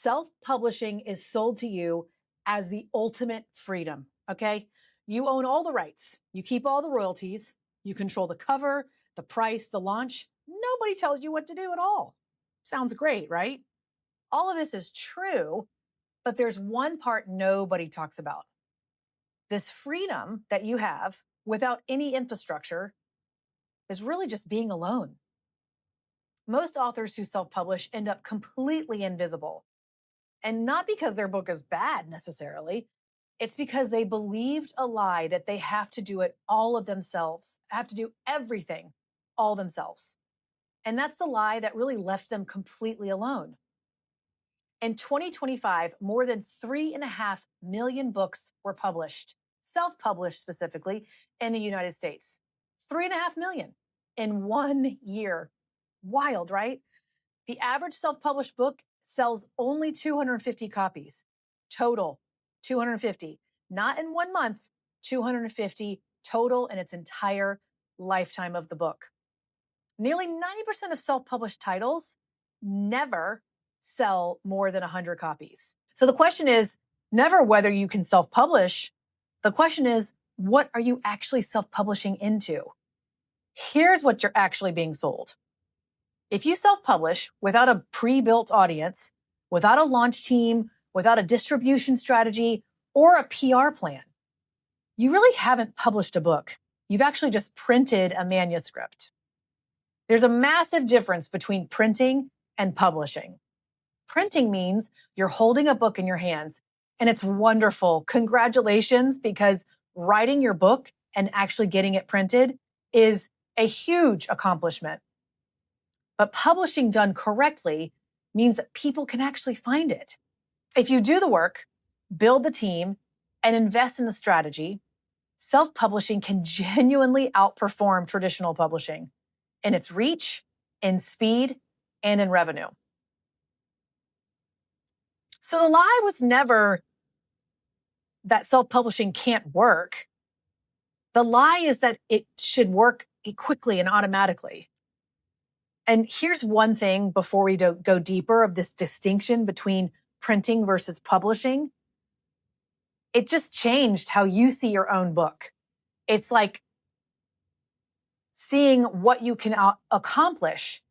Self-publishing is sold to you as the ultimate freedom, okay? You own all the rights, you keep all the royalties, you control the cover, the price, the launch. Nobody tells you what to do at all. Sounds great, right? All of this is true, but there's one part nobody talks about. This freedom that you have without any infrastructure is really just being alone. Most authors who self publish end up completely invisible. And not because their book is bad necessarily, it's because they believed a lie that they have to do it all of themselves, have to do everything all themselves. And that's the lie that really left them completely alone. In 2025, more than 3.5 million books were published, self published specifically, in the United States. 3.5 million in 1 year. Wild, right? The average self published book sells only 250 copies total. 250, not in 1 month, 250 total in its entire lifetime of the book. Nearly 90% of self published titles never sell more than 100 copies. So the question is never whether you can self publish. The question is, what are you actually self publishing into? Here's what you're actually being sold. If you self publish without a pre built audience, without a launch team, without a distribution strategy, or a PR plan, you really haven't published a book. You've actually just printed a manuscript. There's a massive difference between printing and publishing. Printing means you're holding a book in your hands, and it's wonderful. Congratulations, because writing your book and actually getting it printed is a huge accomplishment. But publishing done correctly means that people can actually find it. If you do the work, build the team, and invest in the strategy, self publishing can genuinely outperform traditional publishing in its reach, in speed, and in revenue. So the lie was never that self publishing can't work. The lie is that it should work quickly and automatically. And here's one thing before we go deeper of this distinction between printing versus publishing. It just changed how you see your own book. It's like seeing what you can accomplish.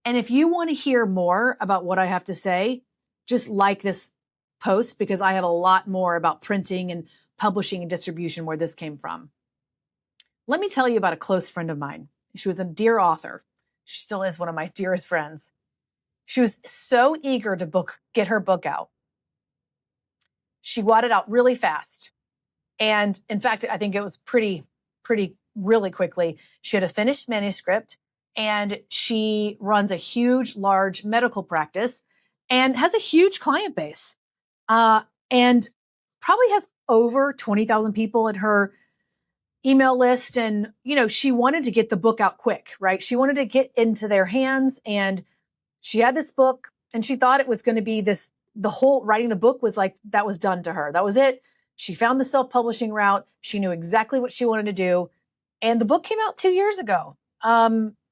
And if you want to hear more about what I have to say, just like this post, because I have a lot more about printing and publishing and distribution where this came from. Let me tell you about a close friend of mine. She was a dear author. She still is one of my dearest friends. She was so eager to get her book out. She got it out really fast. And in fact, I think it was pretty really quickly. She had a finished manuscript, and she runs a huge, large medical practice and has a huge client base. And probably has over 20,000 people in her email list. And, she wanted to get the book out quick, right? She wanted to get into their hands, and she had this book, and she thought it was going to be the whole writing the book was like, that was done to her. That was it. She found the self-publishing route. She knew exactly what she wanted to do. And the book came out 2 years ago.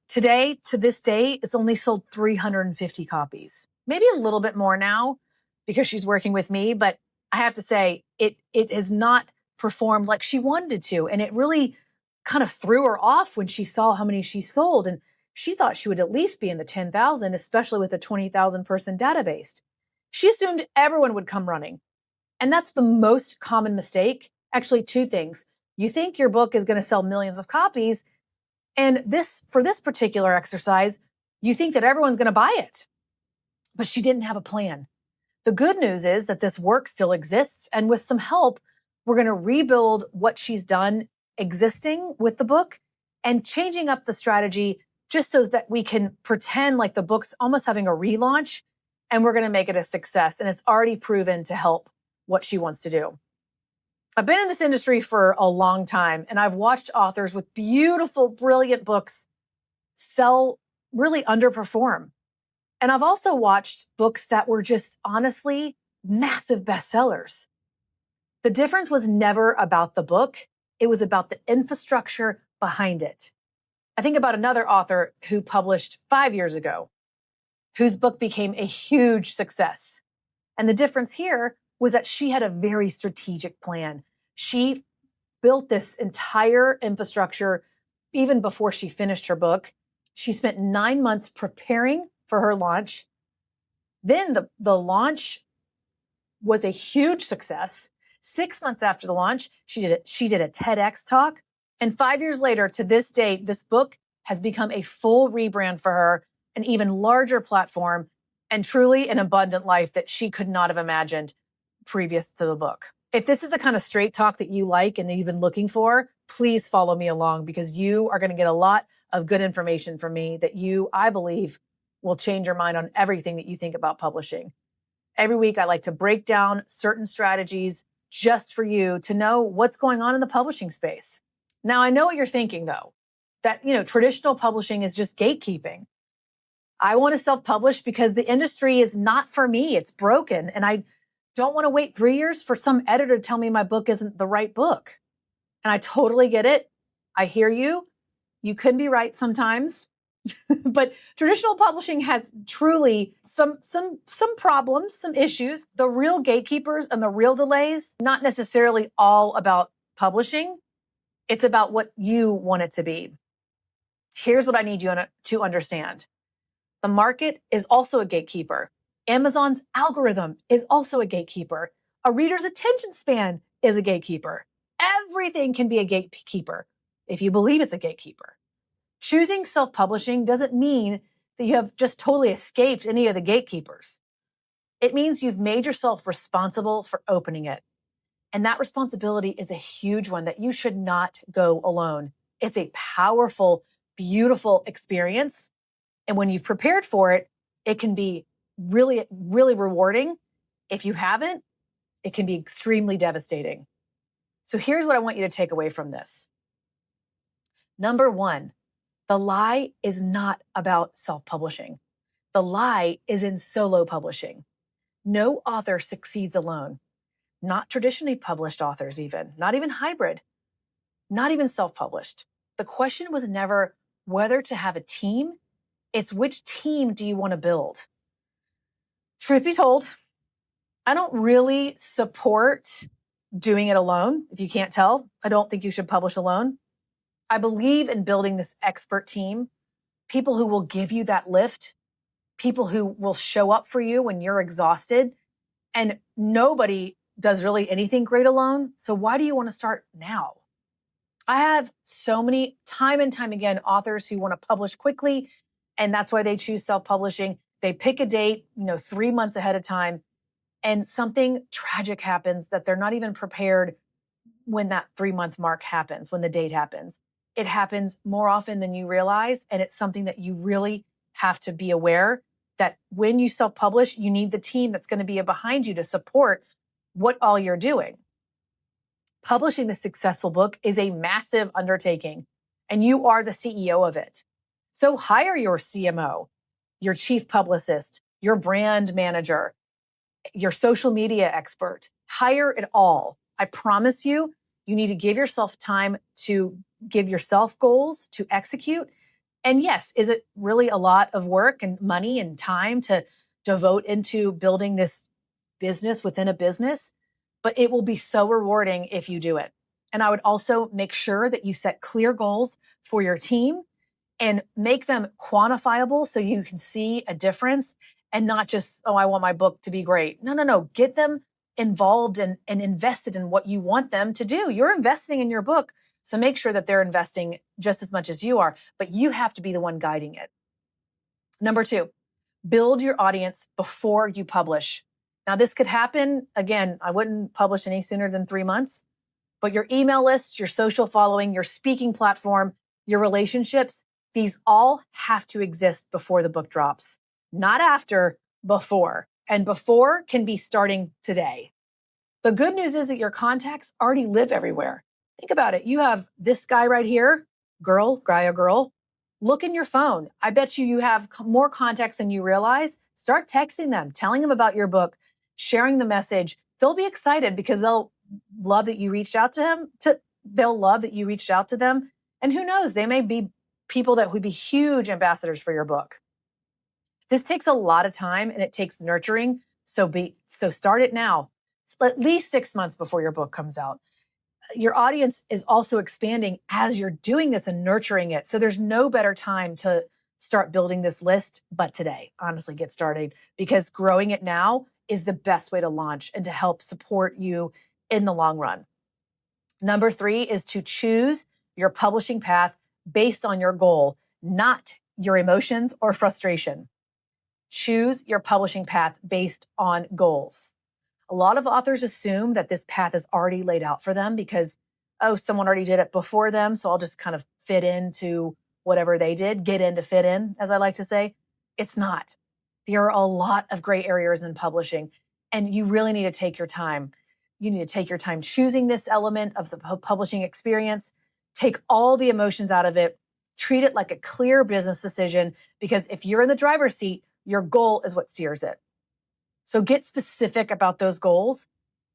Today, to this day, it's only sold 350 copies, maybe a little bit more now because she's working with me. But I have to say, it has not performed like she wanted it to. And it really kind of threw her off when she saw how many she sold. And she thought she would at least be in the 10,000, especially with a 20,000 person database. She assumed everyone would come running. And that's the most common mistake. Actually, two things. You think your book is going to sell millions of copies. And for this particular exercise, you think that everyone's going to buy it. But she didn't have a plan. The good news is that this work still exists. And with some help, we're going to rebuild what she's done existing with the book and changing up the strategy just so that we can pretend like the book's almost having a relaunch, and we're going to make it a success. And it's already proven to help what she wants to do. I've been in this industry for a long time, and I've watched authors with beautiful, brilliant books really underperform. And I've also watched books that were just honestly massive bestsellers. The difference was never about the book. It was about the infrastructure behind it. I think about another author who published 5 years ago. whose book became a huge success. And the difference here was that she had a very strategic plan. She built this entire infrastructure even before she finished her book. She spent 9 months preparing for her launch. Then the launch was a huge success. 6 months after the launch, she did a TEDx talk. And 5 years later, to this date, this book has become a full rebrand for her, an even larger platform, and truly an abundant life that she could not have imagined previous to the book. If this is the kind of straight talk that you like and that you've been looking for, please follow me along, because you are going to get a lot of good information from me that I believe, will change your mind on everything that you think about publishing. Every week, I like to break down certain strategies just for you to know what's going on in the publishing space. Now, I know what you're thinking, though, that, traditional publishing is just gatekeeping. I want to self-publish because the industry is not for me. It's broken. And I don't want to wait 3 years for some editor to tell me my book isn't the right book. And I totally get it. I hear you. You could be right sometimes. But traditional publishing has truly some problems, some issues. The real gatekeepers and the real delays, not necessarily all about publishing. It's about what you want it to be. Here's what I need you to understand. The market is also a gatekeeper. Amazon's algorithm is also a gatekeeper. A reader's attention span is a gatekeeper. Everything can be a gatekeeper if you believe it's a gatekeeper. Choosing self-publishing doesn't mean that you have just totally escaped any of the gatekeepers. It means you've made yourself responsible for opening it. And that responsibility is a huge one that you should not go alone. It's a powerful, beautiful experience. And when you've prepared for it, it can be really, really rewarding. If you haven't, it can be extremely devastating. So here's what I want you to take away from this. Number one, the lie is not about self-publishing. The lie is in solo publishing. No author succeeds alone. Not traditionally published authors even, not even hybrid, not even self-published. The question was never whether to have a team. It's which team do you want to build? Truth be told, I don't really support doing it alone. If you can't tell, I don't think you should publish alone. I believe in building this expert team, people who will give you that lift, people who will show up for you when you're exhausted. And nobody does really anything great alone. So why do you want to start now? I have so many time and time again authors who want to publish quickly, and that's why they choose self-publishing. They pick a date, 3 months ahead of time, and something tragic happens that they're not even prepared when that 3-month mark happens, when the date happens. It happens more often than you realize, and it's something that you really have to be aware that when you self-publish, you need the team that's going to be behind you to support what all you're doing. Publishing the successful book is a massive undertaking, and you are the CEO of it. So hire your CMO, your chief publicist, your brand manager, your social media expert. Hire it all. I promise you, you need to give yourself time to give yourself goals to execute. And yes, is it really a lot of work and money and time to devote into building this business within a business? But it will be so rewarding if you do it. And I would also make sure that you set clear goals for your team and make them quantifiable so you can see a difference and not just, oh, I want my book to be great. No. Get them involved and invested in what you want them to do. You're investing in your book. So make sure that they're investing just as much as you are, but you have to be the one guiding it. Number 2, build your audience before you publish. Now, this could happen. Again, I wouldn't publish any sooner than 3 months, but your email list, your social following, your speaking platform, your relationships, these all have to exist before the book drops, not after, before. And before can be starting today. The good news is that your contacts already live everywhere. Think about it. You have this guy right here, guy or girl. Look in your phone. I bet you have more contacts than you realize. Start texting them, telling them about your book, sharing the message. They'll be excited because they'll love that you reached out to him. They'll love that you reached out to them. And who knows, they may be people that would be huge ambassadors for your book. This takes a lot of time and it takes nurturing. So start it now, at least 6 months before your book comes out. Your audience is also expanding as you're doing this and nurturing it. So there's no better time to start building this list but today. Honestly, get started, because growing it now is the best way to launch and to help support you in the long run. Number 3 is to choose your publishing path based on your goal, not your emotions or frustration. Choose your publishing path based on goals. A lot of authors assume that this path is already laid out for them because, oh, someone already did it before them, so I'll just kind of fit into whatever they did, get in to fit in, as I like to say. It's not. There are a lot of gray areas in publishing, and you really need to take your time. You need to take your time choosing this element of the publishing experience, take all the emotions out of it, treat it like a clear business decision, because if you're in the driver's seat, your goal is what steers it. So get specific about those goals.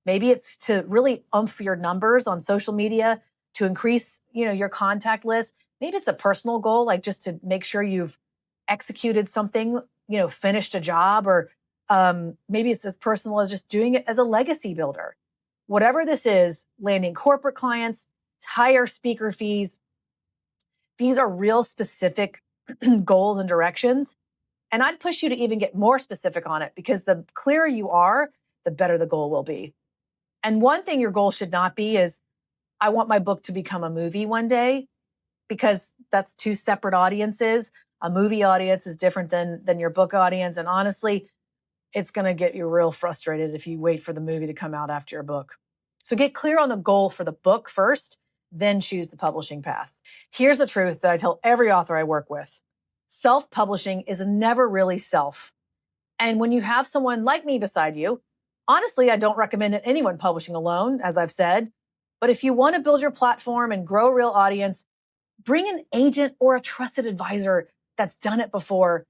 Maybe it's to really oomph your numbers on social media, to increase, your contact list. Maybe it's a personal goal, like just to make sure you've executed something, finished a job, or maybe it's as personal as just doing it as a legacy builder. Whatever this is, landing corporate clients, higher speaker fees, these are real specific goals and directions. And I'd push you to even get more specific on it, because the clearer you are, the better the goal will be. And one thing your goal should not be is, I want my book to become a movie one day, because that's two separate audiences. A movie audience is different than your book audience. And honestly, it's going to get you real frustrated if you wait for the movie to come out after your book. So get clear on the goal for the book first, then choose the publishing path. Here's the truth that I tell every author I work with. Self-publishing is never really self. And when you have someone like me beside you, honestly, I don't recommend anyone publishing alone, as I've said. But if you want to build your platform and grow a real audience, bring an agent or a trusted advisor that's done it before,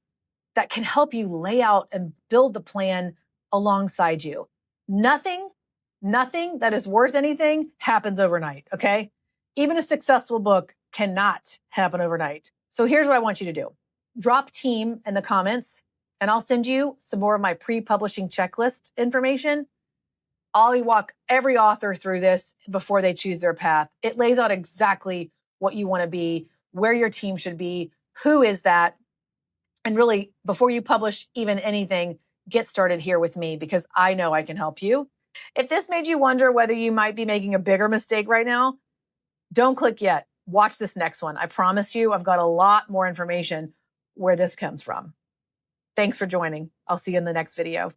that can help you lay out and build the plan alongside you. Nothing that is worth anything happens overnight, okay? Even a successful book cannot happen overnight. So here's what I want you to do. Drop team in the comments, and I'll send you some more of my pre-publishing checklist information. I'll walk every author through this before they choose their path. It lays out exactly what you want to be, where your team should be, who is that. And really, before you publish even anything, get started here with me, because I know I can help you. If this made you wonder whether you might be making a bigger mistake right now, don't click yet. Watch this next one. I promise you, I've got a lot more information where this comes from. Thanks for joining. I'll see you in the next video.